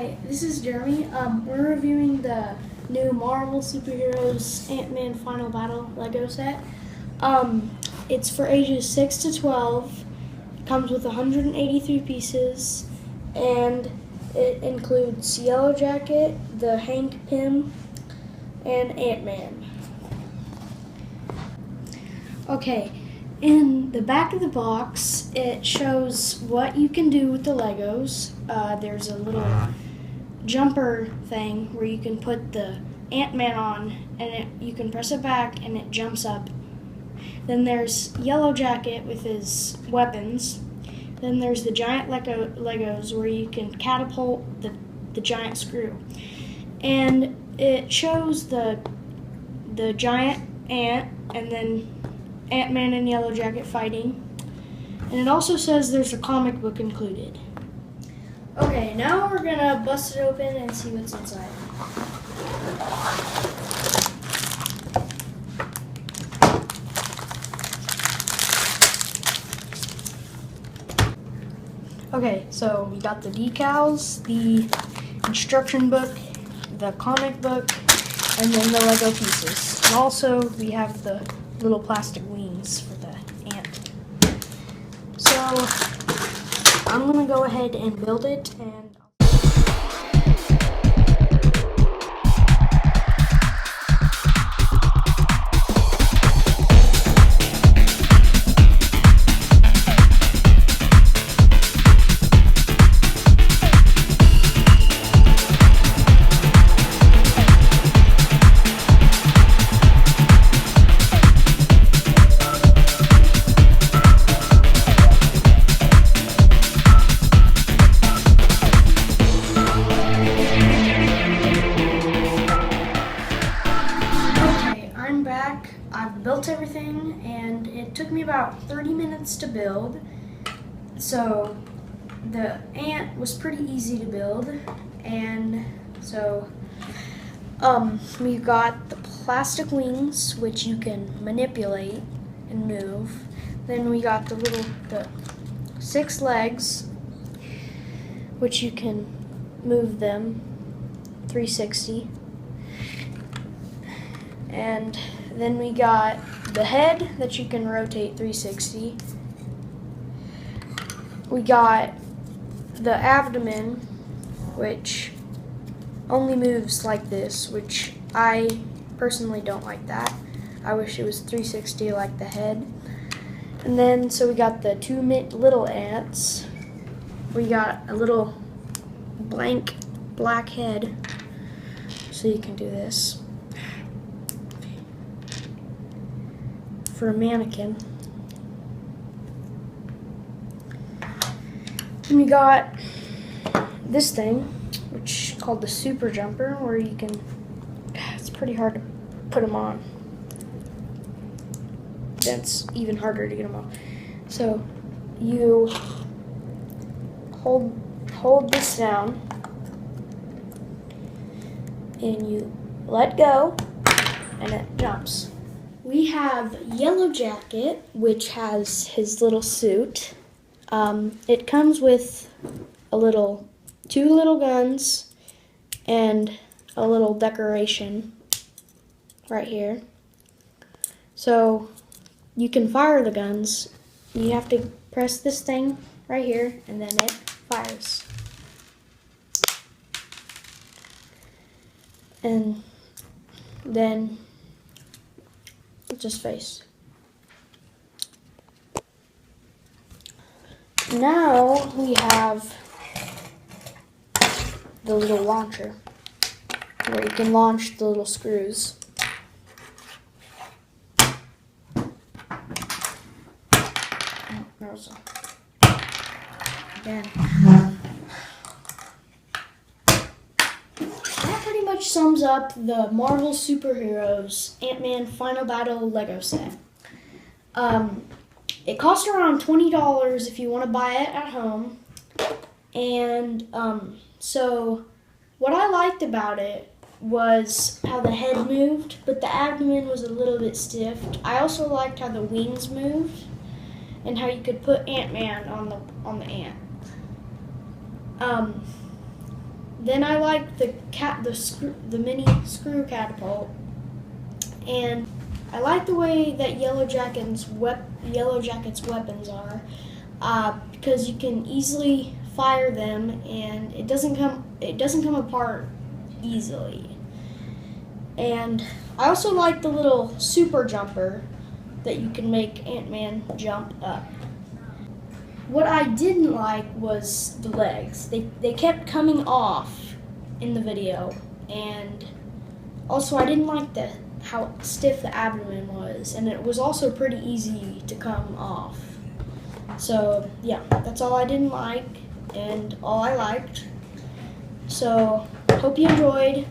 Hi, this is Jeremy. We're reviewing the new Marvel Superheroes Ant-Man Final Battle Lego set. It's for ages 6 to 12. It comes with 183 pieces, and it includes Yellowjacket, the Hank Pym, and Ant-Man. Okay, in the back of the box, it shows what you can do with the Legos. There's a little jumper thing where you can put the Ant-Man on, and you can press it back and it jumps up. Then there's Yellowjacket with his weapons. Then there's the giant Legos where you can catapult the giant screw. And it shows the giant ant and then Ant-Man and Yellowjacket fighting. And it also says there's a comic book included. Okay, now we're gonna bust it open and see what's inside. Okay, so we got the decals, the instruction book, the comic book, and then the Lego pieces. And also we have the little plastic wings for the ant. So I'm gonna go ahead and build it, and I've built everything, and it took me about 30 minutes to build. So the ant was pretty easy to build, and so we got the plastic wings, which you can manipulate and move. Then we got the 6 legs, which you can move them 360. And then we got the head that you can rotate 360. We got the abdomen, which only moves like this, which I personally don't like that. I wish it was 360 like the head. And then, so we got the 2 little ants. We got a little blank black head, so you can do this. For a mannequin. And we got this thing, which is called the super jumper, where you can, it's pretty hard to put them on. That's even harder to get them on. So you hold this down and you let go and it jumps. We have Yellowjacket, which has his little suit. It comes with two little guns and a little decoration right here. So you can fire the guns. You have to press this thing right here, and then it fires. And then just face. Now we have the little launcher where you can launch the little screws. Oh, there's again. That pretty much sums up the Marvel Superheroes Ant-Man Final Battle Lego set. It costs around $20 if you want to buy it at home. And so what I liked about it was how the head moved, but the abdomen was a little bit stiff. I also liked how the wings moved and how you could put Ant-Man on the ant. Then I like the mini screw catapult, and I like the way that Yellowjacket's weapons are, because you can easily fire them, and it doesn't come apart easily. And I also like the little super jumper that you can make Ant-Man jump up. What I didn't like was the legs. They kept coming off in the video, and also I didn't like how stiff the abdomen was, and it was also pretty easy to come off. So yeah, that's all I didn't like and all I liked. So hope you enjoyed.